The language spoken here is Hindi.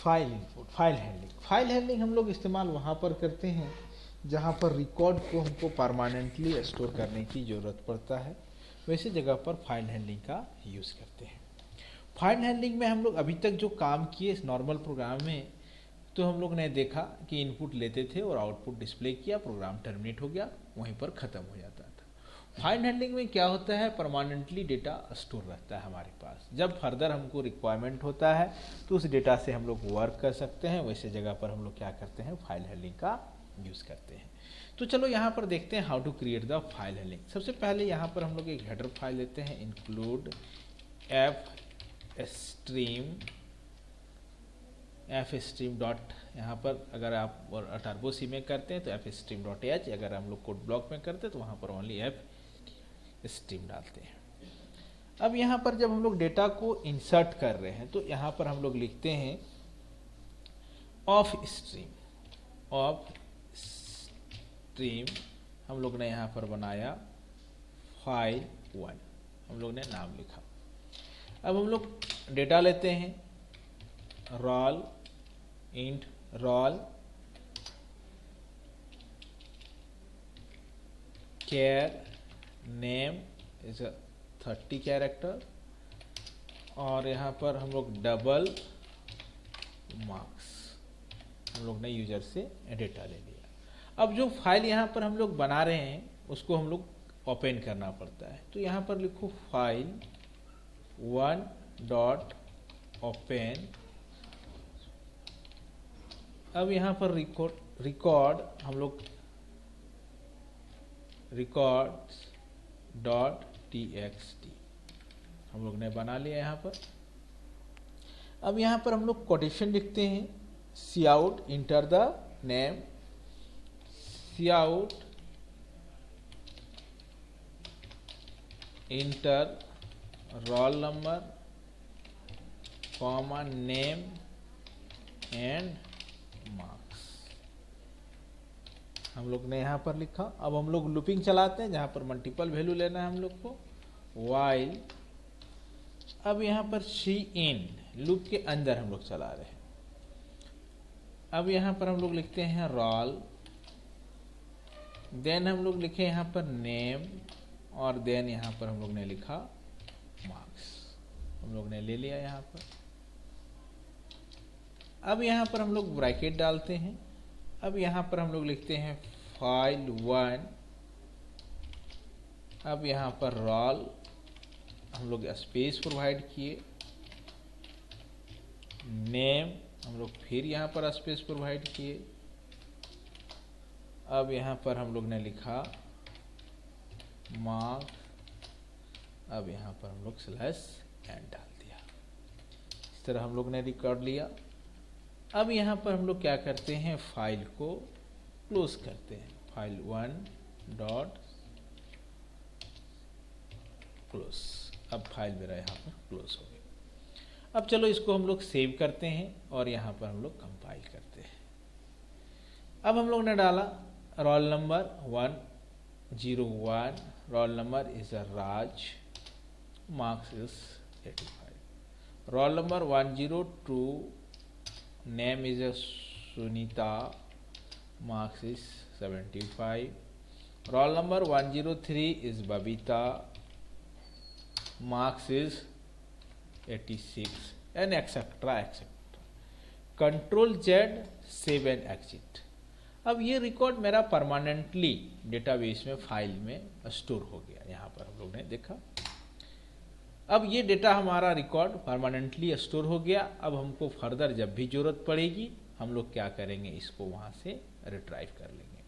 फाइल इनपुट, फाइल हैंडलिंग हम लोग इस्तेमाल वहाँ पर करते हैं जहाँ पर रिकॉर्ड को हमको परमानेंटली स्टोर करने की ज़रूरत पड़ता है, वैसे जगह पर फाइल हैंडलिंग का यूज़ करते हैं। फाइल हैंडलिंग में हम लोग अभी तक जो काम किए इस नॉर्मल प्रोग्राम में, तो हम लोग ने देखा कि इनपुट लेते थे और आउटपुट डिस्प्ले किया, प्रोग्राम टर्मिनेट हो गया, वहीं पर ख़त्म हो जाता था। फाइल हैंडलिंग में क्या होता है, परमानेंटली डेटा स्टोर रहता है हमारे पास। जब फर्दर हमको रिक्वायरमेंट होता है तो उस डेटा से हम लोग वर्क कर सकते हैं, वैसे जगह पर हम लोग क्या करते हैं, फाइल हैंडलिंग का यूज़ करते हैं। तो चलो यहाँ पर देखते हैं how to create the file handling. सबसे पहले यहाँ पर हम लोग एक हेडर फाइल लेते हैं, इंक्लूड एफ स्ट्रीम डॉट, यहाँ पर अगर आप और टर्बो सी में करते हैं तो एफ स्ट्रीम डॉट एच, अगर हम लोग कोड ब्लॉक में करते हैं तो वहाँ पर ओनली एफ स्ट्रीम डालते हैं। अब यहाँ पर जब हम लोग डेटा को इंसर्ट कर रहे हैं तो यहाँ पर हम लोग लिखते हैं ऑफ स्ट्रीम, हम लोग ने यहाँ पर बनाया फाइल 1, हम लोग ने नाम लिखा। अब हम लोग डेटा लेते हैं, roll int roll char name is 30 character, और यहाँ पर हम लोग डबल मार्क्स, हम लोग ने यूजर से डेटा ले लिया। अब जो फाइल यहाँ पर हम लोग बना रहे हैं उसको हम लोग ओपन करना पड़ता है, तो यहाँ पर लिखो फाइल 1 डॉट ओपन। अब यहाँ पर रिकॉर्ड हम लोग रिकॉर्ड्स डॉट txt हम लोग ने बना लिया यहाँ पर। अब यहाँ पर हम लोग कोटेशन लिखते हैं, cout enter the name, cout enter roll number comma name and marks, हम लोग ने यहाँ पर लिखा। अब हम लोग लूपिंग चलाते हैं जहाँ पर मल्टीपल वैल्यू लेना है हम लोग को, वाइल। अब यहाँ पर सी इन, लूप के अंदर हम लोग चला रहे हैं। अब यहाँ पर हम लोग लिखते हैं रोल, देन हम लोग लिखे यहाँ पर नेम, और देन यहाँ पर हम लोग ने लिखा मार्क्स, हम लोग ने ले लिया यहाँ पर। अब यहाँ पर हम लोग ब्रैकेट डालते हैं। अब यहाँ पर हम लोग लिखते हैं फाइल 1, अब यहाँ पर रोल हम लोग स्पेस प्रोवाइड किए, नेम हम लोग फिर यहाँ पर स्पेस प्रोवाइड किए। अब यहाँ पर हम लोग ने लिखा मार्क्स, अब यहाँ पर हम लोग स्लैश एन डाल दिया। इस तरह हम लोग ने रिकॉर्ड लिया। अब यहाँ पर हम लोग क्या करते हैं, फाइल को क्लोज करते हैं, फाइल 1 डॉट क्लोज। अब फाइल मेरा यहाँ पर क्लोज हो गई। अब चलो इसको हम लोग सेव करते हैं और यहाँ पर हम लोग कंपाइल करते हैं। अब हम लोग ने डाला roll number 101, roll number is a Raj, marks is 85, roll number 102, name is a Sunita, marks is 75, roll number 103 is Babita, marks is 86, and etc etc. Control Z save and exit. अब ये रिकॉर्ड मेरा परमानेंटली डेटाबेस में फाइल में स्टोर हो गया, यहाँ पर हम लोग ने देखा। अब ये डेटा हमारा रिकॉर्ड परमानेंटली स्टोर हो गया। अब हमको फर्दर जब भी जरूरत पड़ेगी हम लोग क्या करेंगे, इसको वहाँ से रिट्राइव कर लेंगे।